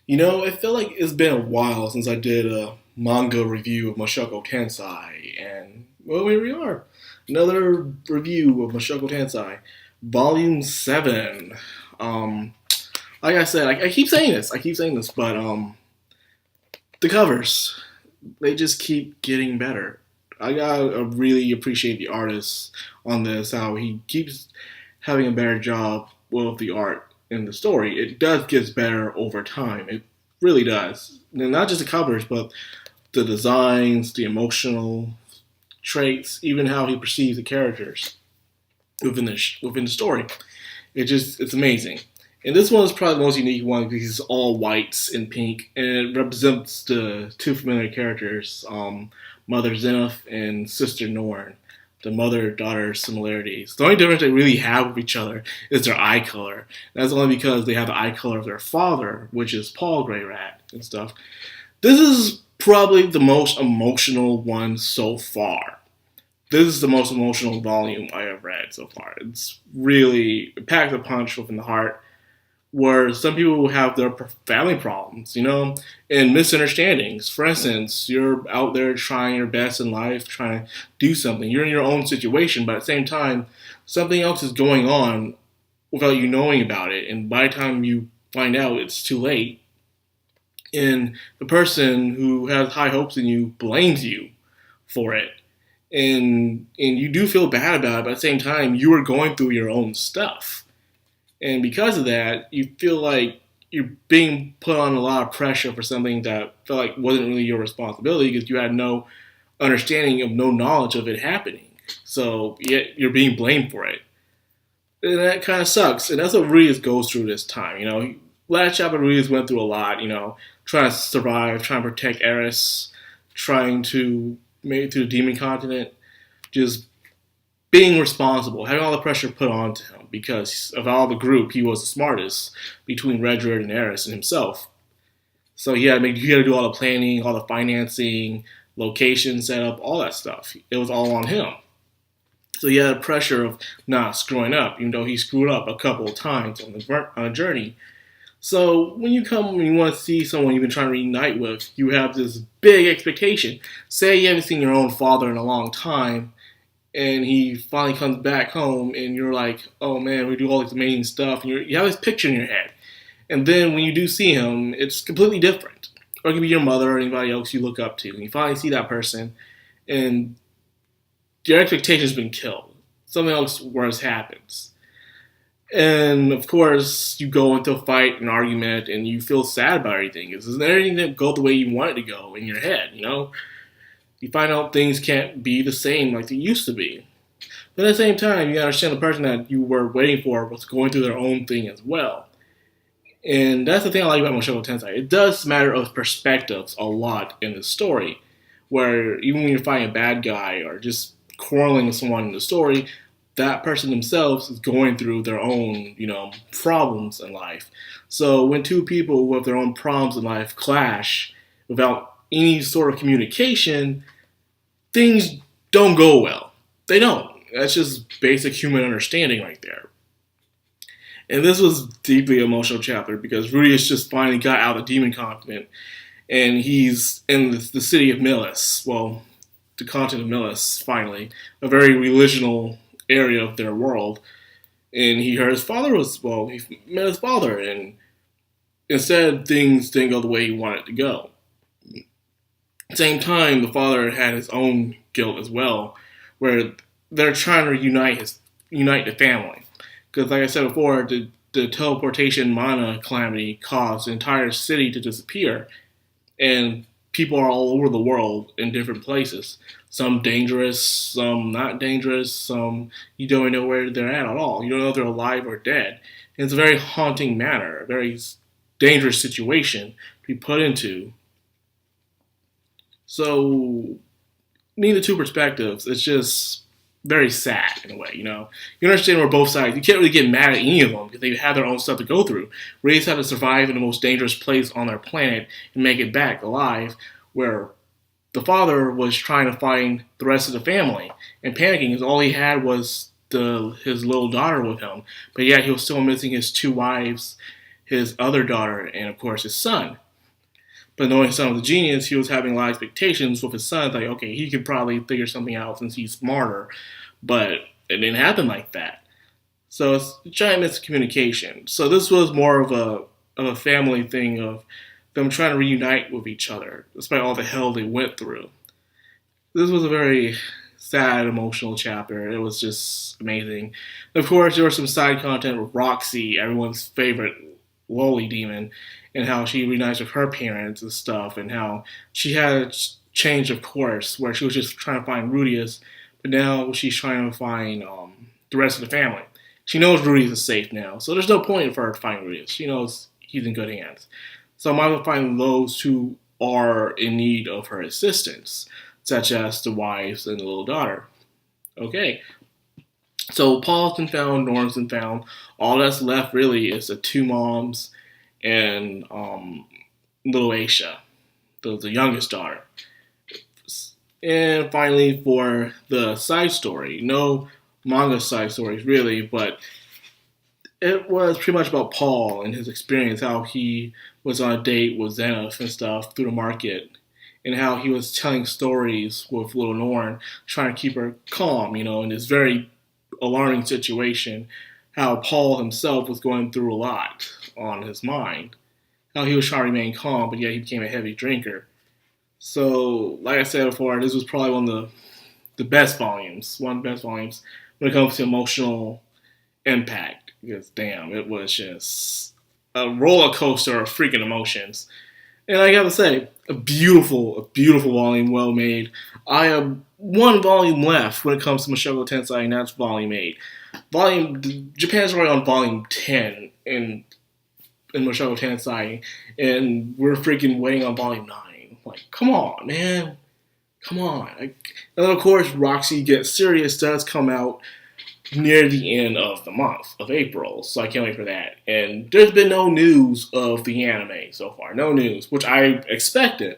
I feel like it's been a while since I did a manga review of Mushoku Tensei, and well, here we are. Another review of Mushoku Tensei, Volume 7. Um, like I said, I keep saying this, but the covers, they just keep getting better. I gotta really appreciate the artist on this, how he keeps having a better job with the art and the story. It does get better over time. It really does. And not just the covers, but the designs, the emotional traits, even how he perceives the characters within the story. It's amazing. And this one is probably the most unique one because it's all whites and pink, and it represents the two familiar characters, Mother Zenith and Sister Norn. The mother-daughter similarities. The only difference they really have with each other is their eye color. That's only because they have the eye color of their father, which is Paul Grey Rat and stuff. This is probably the most emotional one so far. This is the most emotional volume I have read so far. It's really it packs a punch within the heart where some people have their family problems, and misunderstandings. For instance, you're out there trying your best in life, trying to do something. You're in your own situation, but at the same time, something else is going on without you knowing about it. And by the time you find out, it's too late. And the person who has high hopes in you blames you for it. And you do feel bad about it, but at the same time, you are going through your own stuff. And because of that, you feel like you're being put on a lot of pressure for something that felt like wasn't really your responsibility because you had no understanding of no knowledge of it happening. So yet you're being blamed for it. And that kind of sucks. And that's what Rias goes through this time. Last chapter, Rias went through a lot, trying to survive, trying to protect Eris, trying to make it to the demon continent, just being responsible, having all the pressure put onto him because of all the group, he was the smartest between Redred and Eris and himself. So he had to do all the planning, all the financing, location setup, all that stuff. It was all on him. So he had the pressure of not screwing up, even though he screwed up a couple of times on a journey. So when you want to see someone you've been trying to reunite with, you have this big expectation. Say you haven't seen your own father in a long time, and he finally comes back home, and you're like, oh man, we do all this amazing stuff, and you have this picture in your head. And then when you do see him, it's completely different. Or it can be your mother or anybody else you look up to, and you finally see that person, and your expectation's been killed. Something else worse happens. And of course, you go into a fight, an argument, and you feel sad about everything. Isn't everything that go the way you want it to go in your head, You find out things can't be the same like they used to be. But at the same time, you understand the person that you were waiting for was going through their own thing as well. And that's the thing I like about Mushoku Tensei. It does matter of perspectives a lot in the story, where even when you're fighting a bad guy or just quarreling with someone in the story, that person themselves is going through their own, problems in life. So when two people with their own problems in life clash without any sort of communication, things don't go well. They don't. That's just basic human understanding right there. And this was a deeply emotional chapter because Rudius just finally got out of the demon continent, and he's in the city of Milis. Well, the continent of Milis, finally. A very religional area of their world. And he met his father, and instead things didn't go the way he wanted to go. At the same time, the father had his own guilt as well, where they're trying to unite the family. Because like I said before, the teleportation mana calamity caused the entire city to disappear, and people are all over the world in different places. Some dangerous, some not dangerous, some you don't know where they're at all. You don't know if they're alive or dead. And it's a very haunting matter, a very dangerous situation to be put into. So, neither the two perspectives, it's just very sad in a way, You understand where both sides, you can't really get mad at any of them because they have their own stuff to go through. Rays have to survive in the most dangerous place on their planet and make it back alive, where the father was trying to find the rest of the family and panicking because all he had was his little daughter with him. But yet he was still missing his two wives his other daughter, and of course his son. But knowing his son was a genius, he was having a lot of expectations with his son. Like, okay, he could probably figure something out since he's smarter. But it didn't happen like that. So it's a giant miscommunication. So this was more of a family thing of them trying to reunite with each other, despite all the hell they went through. This was a very sad, emotional chapter. It was just amazing. Of course, there was some side content with Roxy, everyone's favorite loli demon, and how she reunites with her parents and stuff, and how she had a change of course, where she was just trying to find Rudius, but now she's trying to find the rest of the family. She knows Rudius is safe now, so there's no point for her to find Rudius. She knows he's in good hands. So I might as well find those who are in need of her assistance, such as the wives and the little daughter. Okay. So Paul's been found, Norm's been found. All that's left really is the two moms and little Aisha, the youngest daughter. And finally, for the side story, no manga side stories really, but it was pretty much about Paul and his experience, how he was on a date with Zenith and stuff through the market, and how he was telling stories with little Norn, trying to keep her calm, in this very alarming situation, how Paul himself was going through a lot on his mind, how he was trying to remain calm, but yet he became a heavy drinker. So, like I said before, this was probably one of the best volumes, one of the best volumes when it comes to emotional impact. Because, damn, it was just a roller coaster of freaking emotions. And I gotta say, a beautiful volume, well made. I have one volume left when it comes to Mushoku Tensei, and that's volume 8. Japan's already on volume 10 in Mushoku Tensei, and we're freaking waiting on volume 9. Like, come on, man. Come on. And then, of course, Roxy Gets Serious does come out near the end of the month of April, so I can't wait for that. And there's been no news of the anime so far, no news, which I expected.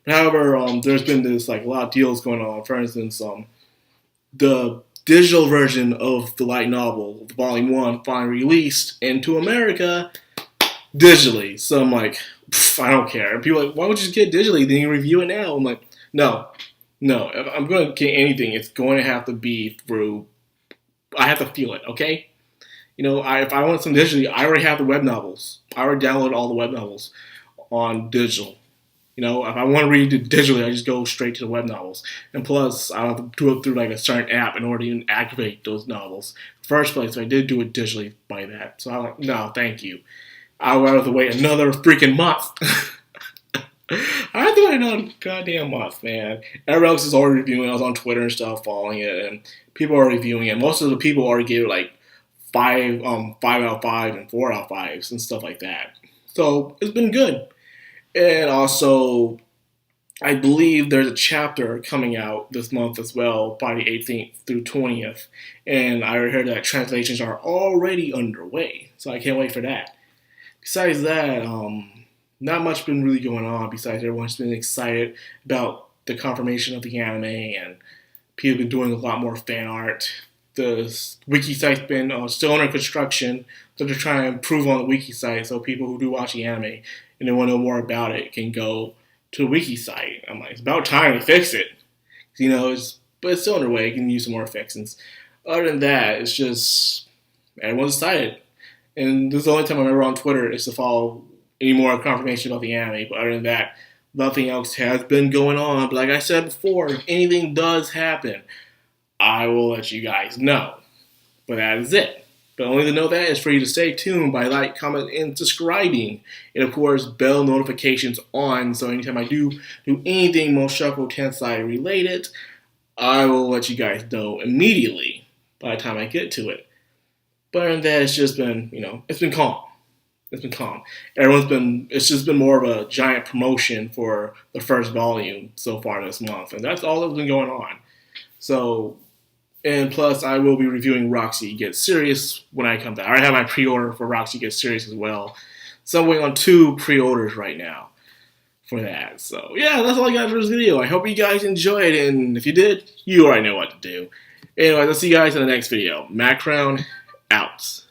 But however, there's been this a lot of deals going on. For instance, the digital version of the light novel, Volume 1, finally released into America digitally. So I'm like, I don't care. And people are like, why would you just get it digitally? Then you review it now. I'm like, no. If I'm going to get anything, it's going to have to be through. I have to feel it, okay? If I want some digitally, I already have the web novels. I already downloaded all the web novels on digital. If I want to read it digitally, I just go straight to the web novels. And plus, I don't have to do it through a certain app in order to even activate those novels. First place, I did do it digitally by that. So I'm like, no, thank you. I would have to wait another freaking month. I have to wait another goddamn month, man. Everyone else is already reviewing. I was on Twitter and stuff, following it, and people are reviewing it. Most of the people already gave it 5 out of 5 and 4 out of 5s and stuff like that. So it's been good. And also, I believe there's a chapter coming out this month as well, by the 18th through 20th. And I heard that translations are already underway, so I can't wait for that. Besides that, not much been really going on besides everyone's been excited about the confirmation of the anime, and people have been doing a lot more fan art. The wiki site's been still under construction, so they're trying to improve on the wiki site so people who do watch the anime and they want to know more about it can go to the wiki site. I'm like, it's about time to fix it. But it's still underway. It can use some more fixings. Other than that, it's just everyone's excited. And this is the only time I'm ever on Twitter is to follow any more confirmation about the anime. But other than that, nothing else has been going on. But like I said before, if anything does happen, I will let you guys know. But that is it. But only to know that is for you to stay tuned by comment, and subscribing. And of course, bell notifications on. So anytime I do anything Mushoku Tensei related, I will let you guys know immediately by the time I get to it. But other than that, it's just been, it's been calm. It's been calm. It's just been more of a giant promotion for the first volume so far this month. And that's all that's been going on. So, and plus I will be reviewing Roxy Gets Serious when I come back. I already have my pre-order for Roxy Gets Serious as well. So I'm waiting on 2 pre-orders right now for that. So yeah, that's all I got for this video. I hope you guys enjoyed it. And if you did, you already know what to do. Anyway, I'll see you guys in the next video. Madcrownxox out.